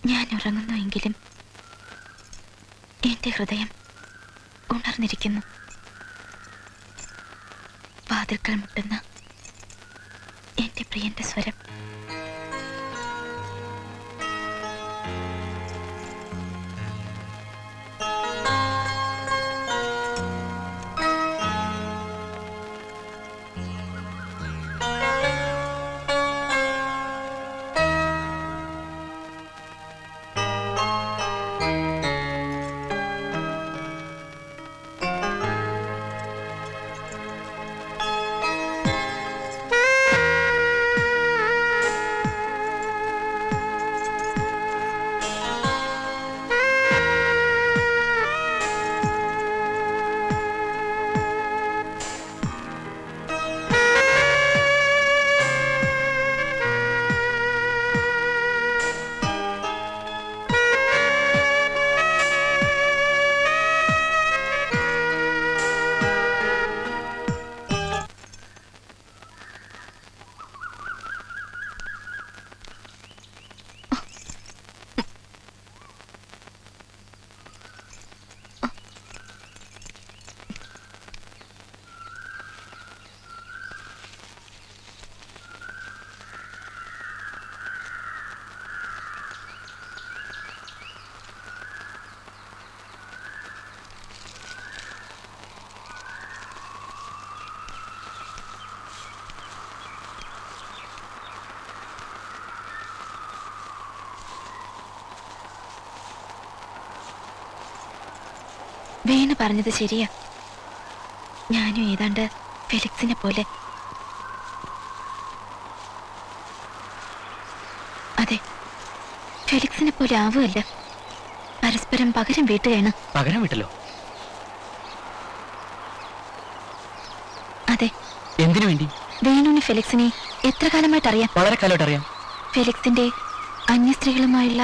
ഞാൻ ഉറങ്ങുന്നുവെങ്കിലും എന്റെ ഹൃദയം ഉണർന്നിരിക്കുന്നു. വാതിൽക്കൽ മുട്ടുന്ന എന്റെ പ്രിയന്റെ സ്വരം. വേണു പറഞ്ഞത് ശരിയാ. ഞാനും ഏതാണ്ട് ഫെലിക്സിനെ പോലെ. അതെ, ഫെലിക്സിനെ പോലെ ആവുമല്ല, പരസ്പരം പകരം വീട്ടുകയാണ്. പകരം വീട്ടല്ലോ? അതെ. എന്തിനു വേണ്ടി? വേണുവിന് ഫെലിക്സിനെ എത്ര കാലമായിട്ട് അറിയാം? വളരെ കാലമായിട്ട് അറിയാം. ഫെലിക്സിന്റെ അന്യ സ്ത്രീകളുമായുള്ള...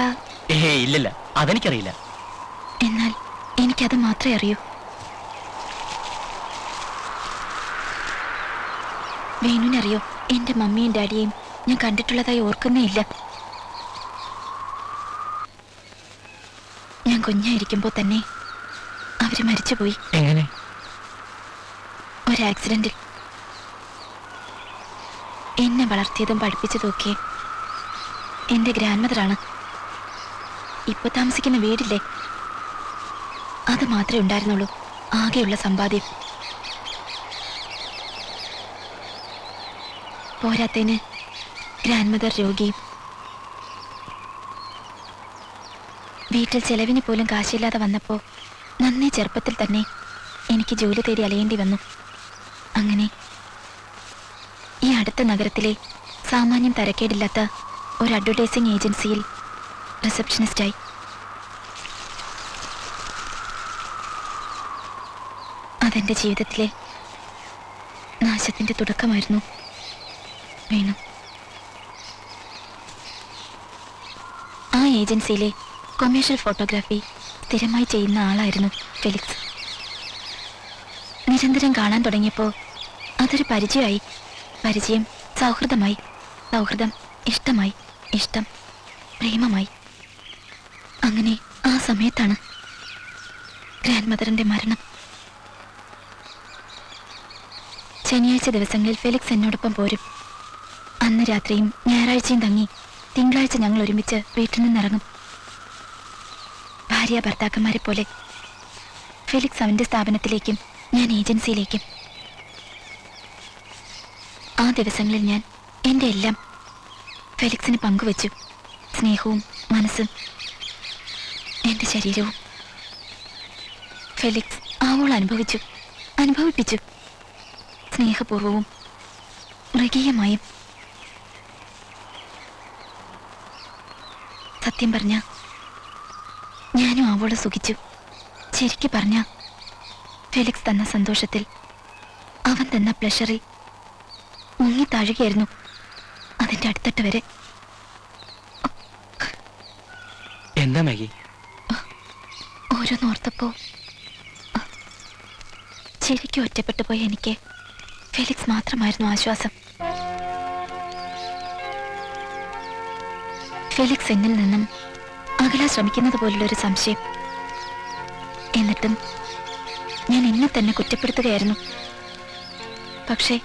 ഇല്ലില്ല, അതെനിക്കറിയില്ല. എന്നാൽ എനിക്കത് മാത്രമേ അറിയൂ. വേണുവിനറിയോ, എന്റെ മമ്മിയും ഡാഡിയെയും ഞാൻ കണ്ടിട്ടുള്ളതായി ഓർക്കുന്നേ ഇല്ല. ഞാൻ കുഞ്ഞായിരിക്കുമ്പോ തന്നെ അവര് മരിച്ചുപോയി. എങ്ങനെ? ഒരു ആക്സിഡന്റിൽ. എന്നെ വളർത്തിയതും പഠിപ്പിച്ചതൊക്കെ എന്റെ ഗ്രാൻഡ് മദറാണ്. ഇപ്പൊ താമസിക്കുന്ന വീടില്ലേ, അത് മാത്രമേ ഉണ്ടായിരുന്നുള്ളൂ ആകെയുള്ള സമ്പാദ്യം. പോരാത്തതിന് ഗ്രാൻഡ് മദർ രോഗിയും. വീട്ടിൽ ചെലവിന് പോലും കാശില്ലാതെ വന്നപ്പോൾ നന്നേ ചെറുപ്പത്തിൽ തന്നെ എനിക്ക് ജോലി തേടി അലയേണ്ടി വന്നു. അങ്ങനെ ഈ അടുത്ത നഗരത്തിലെ സാമാന്യം തരക്കേടില്ലാത്ത ഒരു അഡ്വർടൈസിംഗ് ഏജൻസിയിൽ റിസപ്ഷനിസ്റ്റായി. അതെന്റെ ജീവിതത്തിലെ നാശത്തിന്റെ തുടക്കമായിരുന്നു വേണു. ആ ഏജൻസിയിലെ കൊമേഴ്ഷ്യൽ ഫോട്ടോഗ്രാഫി സ്ഥിരമായി ചെയ്യുന്ന ആളായിരുന്നു ഫെലിക്സ്. നിരന്തരം കാണാൻ തുടങ്ങിയപ്പോൾ അതൊരു പരിചയമായി. പരിചയം സൗഹൃദമായി. സൗഹൃദം ഇഷ്ടമായി. ഇഷ്ടം പ്രേമമായി. അങ്ങനെ ആ സമയത്താണ് ഗ്രാൻഡ് മദറിന്റെ മരണം. ശനിയാഴ്ച ദിവസങ്ങളിൽ ഫെലിക്സ് എന്നോടൊപ്പം പോരും. അന്ന് രാത്രിയും ഞായറാഴ്ചയും തങ്ങി തിങ്കളാഴ്ച ഞങ്ങൾ ഒരുമിച്ച് വീട്ടിൽ നിന്നിറങ്ങും. ഭാര്യ ഭർത്താക്കന്മാരെ പോലെ. ഫെലിക്സ് അവന്റെ സ്ഥാപനത്തിലേക്കും ഞാൻ ഏജൻസിയിലേക്കും. ആ ദിവസങ്ങളിൽ ഞാൻ എന്റെ എല്ലാം ഫെലിക്സിന് പങ്കുവച്ചു. സ്നേഹവും മനസ്സും എന്റെ ശരീരവും. ഫെലിക്സ് ആവോളം അനുഭവിപ്പിച്ചു. സ്നേഹപൂർവവും മൃഗീയമായും. സത്യം പറഞ്ഞ ഞാനും അവളെ സുഖിച്ചു. ശരിക്കു പറഞ്ഞ ഫെലിക്സ് തന്ന സന്തോഷത്തിൽ, അവൻ തന്ന പ്ലഷറിൽ മുങ്ങി താഴുകയായിരുന്നു അതിന്റെ അടുത്തട്ട് വരെ. എന്താ മാഗി? ഓരോന്നോർത്തപ്പോ ശരിക്കും ഒറ്റപ്പെട്ടു പോയ എനിക്ക് ഫെലിക്സ് മാത്രമായിരുന്നു ആശ്വാസം. ഫെലിക്സ് എന്നിൽ നിന്നും അകലാൻ ശ്രമിക്കുന്നത് പോലുള്ളൊരു സംശയം. എന്നിട്ടും ഞാൻ എന്നെ തന്നെ കുറ്റപ്പെടുത്തുകയായിരുന്നു. പക്ഷേ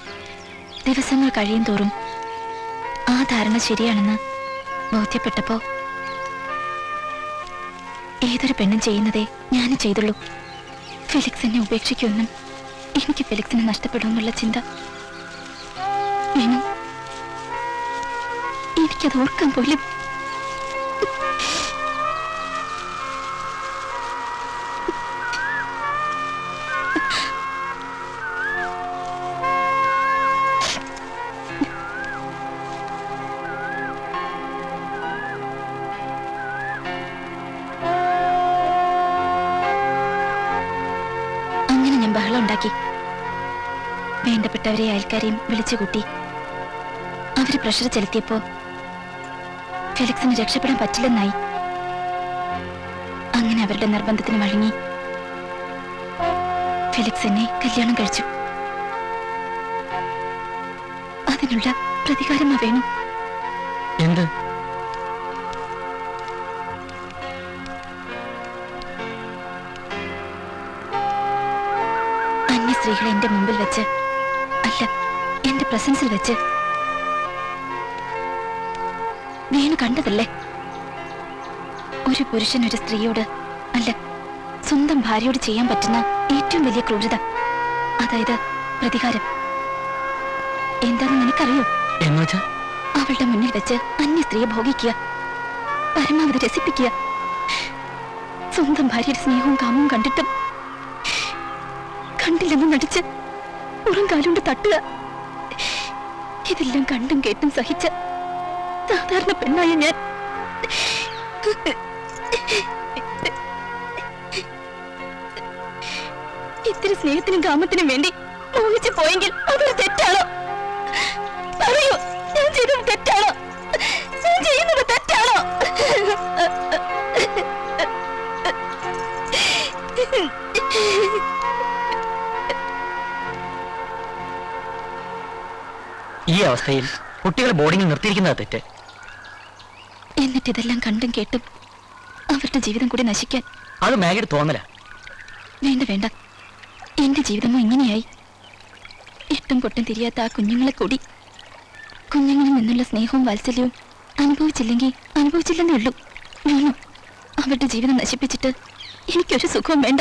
ദിവസങ്ങൾ കഴിയും തോറും ആ ധാരണ ശരിയാണെന്ന് ബോധ്യപ്പെട്ടപ്പോ ഏതൊരു പെണ്ണും ചെയ്യുന്നതേ ഞാൻ ചെയ്തുള്ളൂ. ഫെലിക്സ് എന്നെ ഉപേക്ഷിക്കുമെന്നും എനിക്ക് ഫെലിക്സിനെ നഷ്ടപ്പെടുമെന്നുള്ള ചിന്ത വേണം. എനിക്കത് ഓർക്കാൻ പോലും. അങ്ങനെ ഞാൻ ബഹളം ഉണ്ടാക്കി. വേണ്ടപ്പെട്ടവരെ അയൽക്കാരെയും വിളിച്ചുകൂട്ടി. അവര് പ്രഷർ ചെലുത്തിയപ്പോ ഫെലിക്സിന് രക്ഷപ്പെടാൻ പറ്റില്ലെന്നായി. അങ്ങനെ അവരുടെ നിർബന്ധത്തിന് വഴങ്ങി ഫെലിക്സ് എന്നെ കല്യാണം കഴിച്ചു. അതിനുള്ള പ്രതികാരമാ വേണു. എന്ത്? അന്യ സ്ത്രീകളെ എന്റെ മുമ്പിൽ വെച്ച്, അല്ല എന്റെ പ്രസൻസിൽ വെച്ച് വേണു കണ്ടതല്ലേ? ഒരു പുരുഷൻ ഒരു സ്ത്രീയോട്, അല്ല സ്വന്തം ഭാര്യയോട് ചെയ്യാൻ പറ്റുന്ന ഏറ്റവും വലിയ ക്രൂരത, അതായത് പ്രതികാരം. എന്താണെന്ന് നിനക്കറിയോ? എന്നുവെച്ചാ അവളുടെ മുന്നിൽ വെച്ച് അന്യ സ്ത്രീയെ ഭോഗിക്കുക, പരമാവധി രസിപ്പിക്കുക. സ്വന്തം ഭാര്യയുടെ സ്നേഹവും കാമവും കണ്ടിട്ടും കണ്ടില്ലെന്ന് നടിച്ച് പുറം കാലുകൊണ്ട് തട്ടുക. ഇതെല്ലാം കണ്ടും കേട്ടും സഹിച്ച സാധാരണ പെണ്ണായ ഞാൻ ഇത്തിരി സ്നേഹത്തിനും കാമത്തിനും വേണ്ടി മോഹിച്ചു പോയെങ്കിൽ അതൊരു തെറ്റാണോ? പറയൂ, ഞാൻ ചെയ്തത് തെറ്റാണോ? ഞാൻ ചെയ്യുന്നത് തെറ്റാണോ? ഈ അവസ്ഥയിൽ കുട്ടികളെ ബോർഡിങ്ങിൽ നിർത്തിയിരിക്കുന്നത് തെറ്റ്. എന്നിട്ട് ഇതെല്ലാം കണ്ടും കേട്ടും അവരുടെ ജീവിതം കൂടി നശിക്കാൻ അത് മാഗിയുടെ തോന്നല. വേണ്ട വേണ്ട, എന്റെ ജീവിതമോ ഇങ്ങനെയായി. എട്ടും പൊട്ടും തിരിയാത്ത ആ കുഞ്ഞുങ്ങളെ കൂടി കുഞ്ഞുങ്ങളിൽ നിന്നുള്ള സ്നേഹവും വാത്സല്യവും അനുഭവിച്ചില്ലെങ്കിൽ അനുഭവിച്ചില്ലെന്നേ ഉള്ളൂ. വേണോ അവരുടെ ജീവിതം നശിപ്പിച്ചിട്ട് എനിക്കൊരു സുഖവും വേണ്ട.